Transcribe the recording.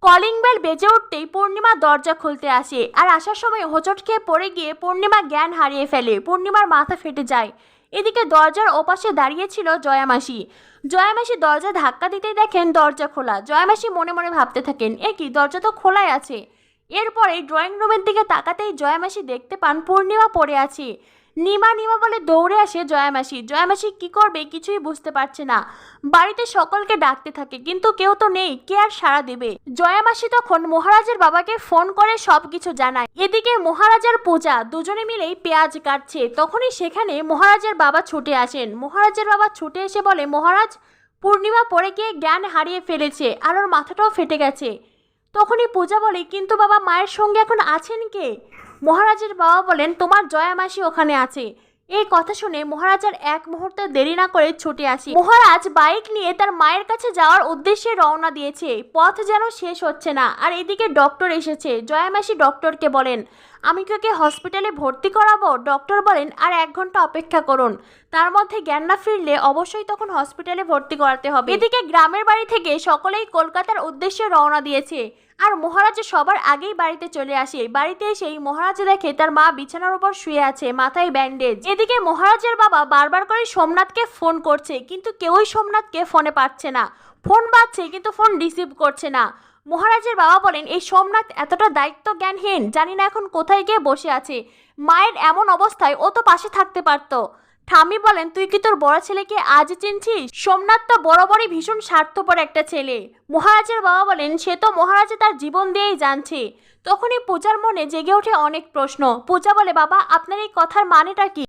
Calling bell বেজে উঠতেই পূর্ণিমা দরজা খুলতে আসে আর আসার সময় হোঁচট খেয়ে পড়ে গিয়ে পূর্ণিমা জ্ঞান হারিয়ে ফেলে। পূর্ণিমার মাথা ফেটে যায়। এদিকে দরজার ওপাশে দাঁড়িয়ে ছিল জয়ামাসি। জয়ামাসি দরজা ধাক্কা দিতেই দেখেন দরজা খোলা। জয়ামাসি মনে মনে ভাবতে থাকেন, এ কি, দরজা তো খোলাই আছে। এরপরে ড্রয়িং রুমের দিকে তাকাতেই জয়ামাসি দেখতে পান পূর্ণিমা পড়ে আছে। নিমা নিমা বলে দৌড়ে আসে জয়ামাসি। জয়ামাসি কি করবে কিছুই বুঝতে পারছে না। বাড়িতে সকলকে ডাকতে থাকে কিন্তু কেউ তো নেই, কে আর সাড়া দেবে। জয়ামাসি তখন মহারাজের বাবাকে ফোন করে সবকিছু জানায়। এদিকে মহারাজার পূজা দুজনে মিলেই পেঁয়াজ কাটছে। তখনই সেখানে মহারাজের বাবা ছুটে আসেন। মহারাজের বাবা ছুটে এসে বলে, মহারাজ, পূর্ণিমা পড়ে গিয়ে জ্ঞান হারিয়ে ফেলেছে আর ওর মাথাটাও ফেটে গেছে। তখনই পূজা বলে, কিন্তু বাবা, মায়ের সঙ্গে এখন আছেন কে? মহারাজের বাবা বলেন, তোমার জয়ামাসি ওখানে আছে। এই কথা শুনে মহারাজার এক মুহূর্তে দেরি না করে ছুটে আসে। মহারাজ বাইক নিয়ে তার মায়ের কাছে যাওয়ার উদ্দেশ্যে রওনা দিয়েছে। পথ যেন শেষ হচ্ছে না। আর এদিকে ডক্টর এসেছে। জয়ামাসি ডক্টরকে বলেন, আমি কি ওকে হসপিটালে ভর্তি করাবো? ডক্টর বলেন, আর 1 ঘন্টা অপেক্ষা করুন। তার মধ্যে জ্ঞান না ফিরলে অবশ্যই তখন হসপিটালে ভর্তি করাতে হবে। এদিকে গ্রামের বাড়ি থেকে সকলেই কলকাতার উদ্দেশ্যে রওনা দিয়েছে। আর মহারাজ সবার আগেই বাড়িতে চলে আসে। বাড়িতে এসেই মহারাজ দেখে তার মা বিছানার উপর শুয়ে আছে, মাথায় ব্যান্ডেজ। এদিকে মহারাজের বাবা বারবার করে সোমনাথকে ফোন করছে কিন্তু কেউই সোমনাথকে ফোনে পাচ্ছে না। ফোন বাজছে কিন্তু ফোন রিসিভ করছে না। মহারাজের বাবা বলেন, এই সোমনাথ এতটা দায়িত্ব জ্ঞানহীন, জানি না এখন কোথায় গিয়ে বসে আছে। মায়ের এমন অবস্থায় ও তো পাশে থাকতে পারতো। ঠামি বলেন, তুই কি তোর বড় ছেলেকে আজ চিনছিস? সোমনাথ তো বরাবরই ভীষণ স্বার্থপর একটা ছেলে। মহারাজের বাবা বলেন, সে তো মহারাজে তার জীবন দিয়েই জানছে। তখনই পূজার মনে জেগে ওঠে অনেক প্রশ্ন। পূজা বলে, বাবা, আপনার এই কথার মানেটা কি?